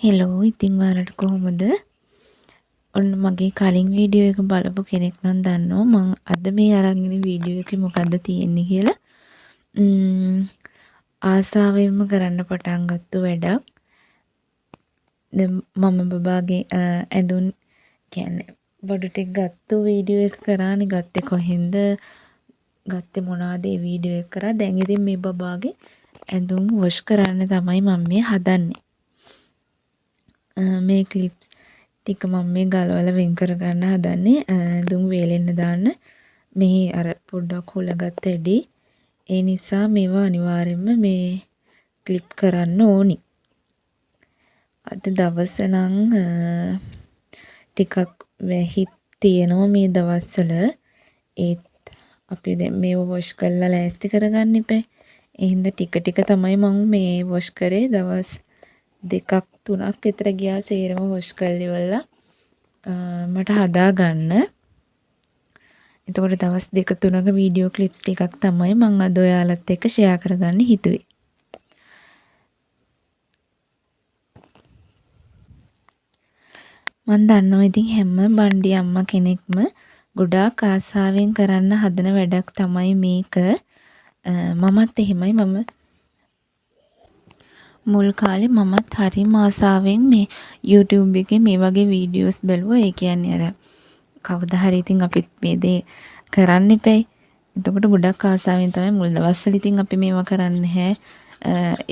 Hello ඉතින් ඔයාලට කොහොමද? ඔන්න මගේ කලින් වීඩියෝ එක බලපු කෙනෙක් නම් දන්නවා මං අද මේ අරන් ඉන්න වීඩියෝ එකේ මොකද්ද තියෙන්නේ කියලා. ආසාවෙන්ම කරන්න පටන් ගත්ත වැඩක්. දැන් මම බබාගේ ඇඳුම් කියන්නේ බඩු ටික ගත්ත වීඩියෝ එක කරානේ ගත්තේ කොහෙන්ද? ගත්තේ මොනවාද ඒ වීඩියෝ එක කරා. දැන් ඉතින් මේ බබාගේ ඇඳුම් වොෂ් කරන්න තමයි මම මේ හදන්නේ. මේ ක්ලිප්ස් ටික මම මේ ගලවලා වෙන් කර ගන්න හදන්නේ දුම් වේලෙන්න දාන්න. මෙහි අර පොඩ්ඩක් හොලගත්ත ඇඩි. ඒ නිසා මේවා අනිවාර්යයෙන්ම මේ ක්ලිප් කරන්න ඕනි. අද දවස නම් ටිකක් වැහිත් තියෙනවා මේ දවස්වල. ඒත් අපි දැන් මේව වොෂ් කරලා ලෑස්ති කරගන්න ඉපේ. ඒ හින්දා ටික ටික තමයි මම මේ වොෂ් කරේ. දවස් 2ක් 3ක් විතර ගියා සේරම වොෂ් කරලා ඉවරලා මට හදා ගන්න. එතකොට දවස් 2 3ක වීඩියෝ ක්ලිප්ස් ටිකක් තමයි මම අද ඔයාලත් එක්ක ෂෙයා කරගන්න හිතුවේ. මම දන්නවා ඉතින් හැම බණ්ඩි අම්මා කෙනෙක්ම ගොඩාක් ආසාවෙන් කරන්න හදන වැඩක් තමයි මේක. මමත් එහෙමයි. මම මුල් කාලේ මමත් හරිම ආසාවෙන් මේ YouTube එකේ මේ වගේ වීඩියෝස් බැලුවා. ඒ කියන්නේ අර කවදා හරි ඉතින් අපිත් මේ දේ කරන්න එපැයි. එතකොට ගොඩක් ආසාවෙන් තමයි මුල් දවස්වල ඉතින් අපි මේවා කරන්නේ නැහැ.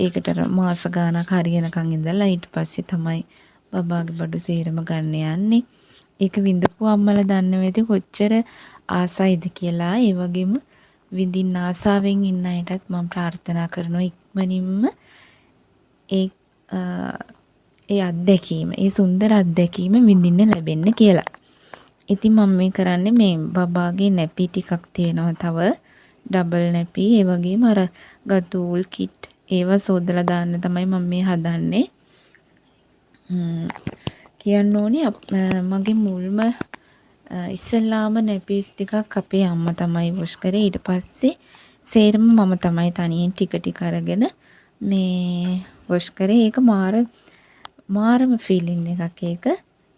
ඒකට මාස ගාණක් හරියනකන් ඉඳලා ඊට පස්සේ තමයි බබාගේ බඩු සේරම ගන්න යන්නේ. ඒක විඳපු අම්මලා දන්නවා ඇති කොච්චර ආසයිද කියලා. ඒ වගේම විඳින්න ආසාවෙන් ඉන්න අයටත් මම ප්‍රාර්ථනා කරනවා ඉක්මනින්ම ඒ අත්දැකීම, ඒ සුන්දර අත්දැකීම විඳින්න ලැබෙන්න කියලා. ඉතින් මම මේ කරන්නේ මේ බබාගේ නැපි ටිකක් තියෙනවා තව ඩබල් නැපි. ඒ වගේම අර ගතූල් කිට් ඒවා සෝදලා දාන්න තමයි මම මේ හදන්නේ. කියන්න ඕනේ මගේ මුල්ම ඉස්සෙල්ලාම නැපිස් ටිකක් අපේ අම්මා තමයි වොෂ් කරේ. ඊට පස්සේ සේරම මම තමයි තනියෙන් ටික ටික අරගෙන මේ වොෂ් කරේ. ඒක මාරම ෆීලින් එකක්. ඒක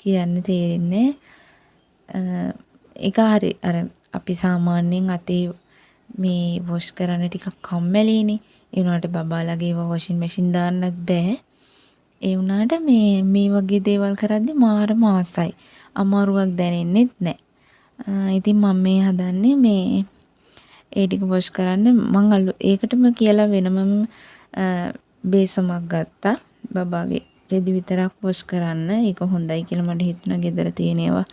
කියන්න තේරෙන්නේ. ඒක හරි අර අපි සාමාන්‍යයෙන් අතේ මේ වොෂ් කරන්න ටිකක් කම්මැලිනේ. ඒ වුණාට බබාලගේ ඒවා වොෂින් මැෂින් දාන්නත් බෑ. ඒ වුණාට මේ වගේ දේවල් කරද්දි මාරම ආසයි. අමාරුවක් දැනෙන්නෙත් නැහැ. ඉතින් මම මේ හදන්නේ මේ ඒ ටික වොෂ් කරන්න. මං ඒකටම කියලා වෙනමම බේසමක් ගත්තා. බබාගේ රෙදි විතරක් වොෂ් කරන්න. ඒක හොඳයි කියලා මට හිතුණා ගෙදර තියෙන ඒවා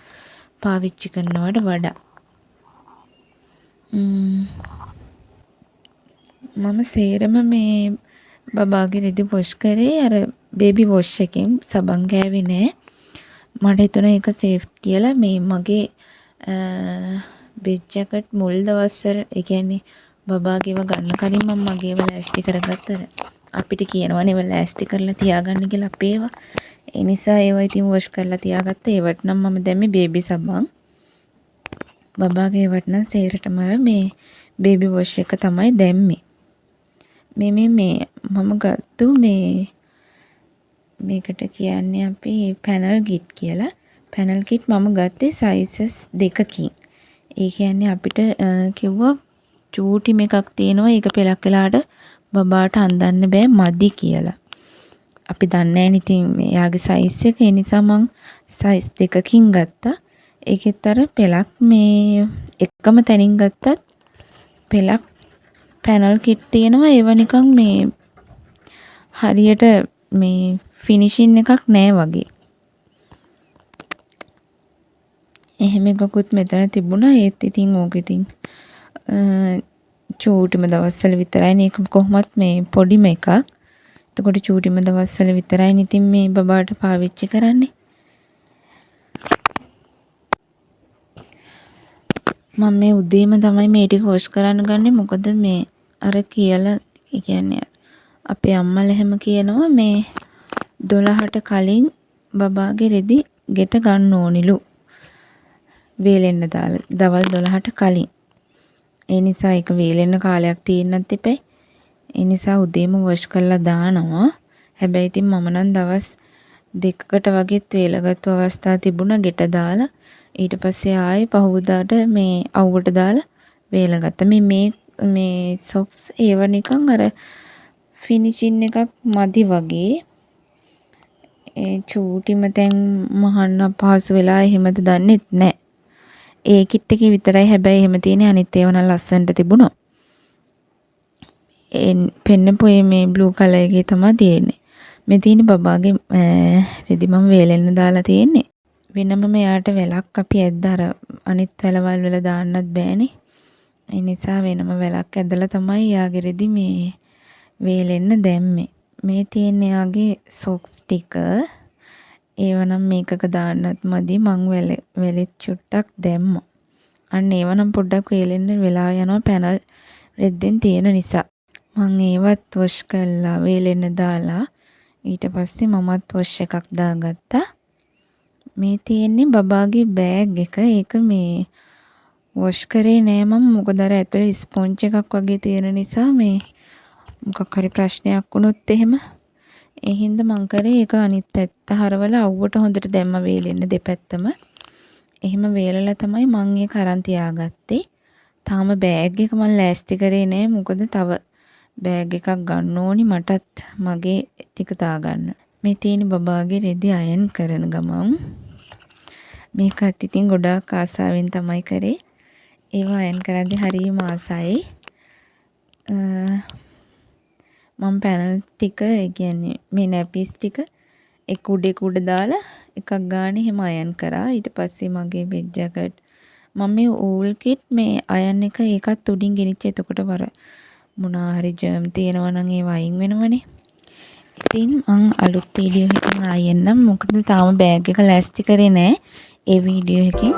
පාවිච්චි කරනවට වඩා. මම සේරම මේ බබාගේ රෙදි වොෂ් කරේ අර බේබි වොෂ් එකෙන්. සබන් ගෑවේ නෑ. මට හිතුණා ඒක සේෆ් කියලා. මේ මගේ බෙඩ් ජැකට් මුල් දවස්වල ඒ කියන්නේ බබාගේව ගන්න කලින් මම මගේව ලෑස්ති කරගත්තා. අපිට කියනවනේ ඒවා ලෑස්ති කරලා තියාගන්න කියලා අපේ ඒවා. ඒ නිසා ඒවා ඉතින් වොෂ් කරලා තියාගත්තා. ඒවට නම් මම දැම්මේ බේබි සබන්. බබාගේ ඒවට නම් සේරටම මේ බේබි වොෂ් එක තමයි දැම්මේ. මේ මම ගත්තු මේකට කියන්නේ අපි පැනල් කිට් කියලා. පැනල් කිට් මම ගත්තේ සයිසස් 2කින්. ඒ කියන්නේ අපිට කිව්වා චූටිම එකක් තියෙනවා. ඒක පෙලක් වෙලාට බබාට අඳන්න බෑ මදි කියලා. අපි දන්නේ නැහැ ඉතින් එයාගේ සයිස් එක. ඒ නිසා මං සයිස් 2කින් ගත්තා. ඒකෙත් අර පෙලක් මේ එකම තැනින් ගත්තත් පෙලක් පැනල් කිට් තියෙනවා. ඒව නිකන් මේ හරියට මේ ෆිනිෂින් එකක් නෑ වගේ. එහෙම එකකුත් මෙතන තිබුණා. ඒත් ඉතින් ඕක ඉතින් චූටිම දවස්වල විතරයිනේ. ඒක කොහොමත් මේ පොඩිම එකක්. එතකොට චූටිම දවස්වල විතරයිනේ ඉතින් මේ බබාට පාවිච්චි කරන්නේ. මම මේ උදේම තමයි මේ ටික වොෂ් කරන්න ගන්නේ. මොකද මේ අර කියලා ඒ කියන්නේ අපේ අම්මලා එහෙම කියනවා මේ 12ට කලින් බබාගේ රෙදි ගෙට ගන්න ඕනිලු. වේලෙන්න දාලා දවල් 12ට කලින්. ඒ නිසා ඒක වේලෙන්න කාලයක් තියෙන්නත් එපේ. ඒ නිසා උදේම වොෂ් කරලා දානවා. හැබැයි ඉතින් මම නම් දවස් දෙකකට වගේත් වේලගත්තු අවස්ථා තිබුණා ගෙට දාලා. ඊට පස්සේ ආයේ පහුවදාට මේ අවුවට දාලා වේලගත්තා. මේ සොක්ස් ඒව නිකන් අර ෆිනිෂින් එකක් මදි වගේ. ඒ චූටිම තැන් මහන්න අපහසු වෙලා එහෙමද දන්නෙත් නෑ. ඒ කිට් එකේ විතරයි හැබැයි එහෙම තියෙන්නේ. අනිත් ඒවා නම් ලස්සනට තිබුණා. පෙන්නපු මේ බ්ලූ කලර් එකේ තමයි තියෙන්නේ. මේ තියෙන්නේ බබාගේ රෙදි මම වේලෙන්න දාලා තියෙන්නේ. වෙනම මෙයාට වැලක් අපි ඇද්දා අර අනිත් වැලවල් වල දාන්නත් බෑනේ. ඒ නිසා වෙනම වැලක් ඇදලා තමයි යාගේ රෙදි මේ වේලෙන්න දැම්මේ. මේ තියෙන්නේ යාගේ සොක්ස් ටික. ඒව නම් මේකක දාන්නත් මදි. මං වැලෙත් චුට්ටක් දැම්මා. අන්න ඒව නම් පොඩ්ඩක් වේලෙන්න වෙලා යනවා පැනල් රෙද්දෙන් තියෙන නිසා. මං ඒවත් වොෂ් කරලා වේලෙන්න දාලා ඊට පස්සේ මමත් වොෂ් එකක් දාගත්තා. මේ තියෙන්නේ බබාගේ බෑග් එක. ඒක මේ වොෂ් කරේ නෑ මම. මොකද අර ඇතුලේ ස්පොන්ජ් එකක් වගේ තියෙන නිසා මේ මොකක් හරි ප්‍රශ්නයක් වුණොත් එහෙම ඒ හින්දා මං කරේ ඒක අනිත් පැත්ත හරවලා අවුවට හොඳට දැම්ම වේලෙන්න දෙපැත්තම. එහෙම වේලලා තමයි මං ඒක අරන් තියාගත්තේ. තාම බෑග් එක මං ලෑස්ති කරේ නෑ. මොකද තව බෑග් එකක් ගන්න ඕනි මටත් මගේ ටික දාගන්න. මේ තියෙන බබාගේ රෙදි අයන් කරන ගමන් මේකත් ඉතින් ගොඩාක් ආසාවෙන් තමයි කරේ. ඒවා අයන් කරද්දී හරියම ආසයි. මම පැනල් ටික ඒ කියන්නේ මේ නැපිස් ටික එක උඩ දාලා එකක් ගානේ එහෙම අයන් කරා. ඊට පස්සේ මගේ බෙඩ් ජැකට් මම මේ ඌල් කිට් මේ අයන් එක ඒකත් උඩින් ගෙනිච්ච. එතකොට වර මොනවා හරි ජර්ම් තියෙනවා නම් ඒව අයින් වෙනවනේ. ඉතින් මං අලුත් වීඩියෝ එකකින් ආයෙ එන්නම්. මොකද තාම බෑග් එක ලෑස්ති කරේ නෑ. ඒ වීඩියෝ එකකින්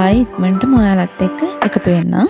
ආයෙ ඉක්මනටම ඔයාලත් එක්ක එකතු වෙන්නම්.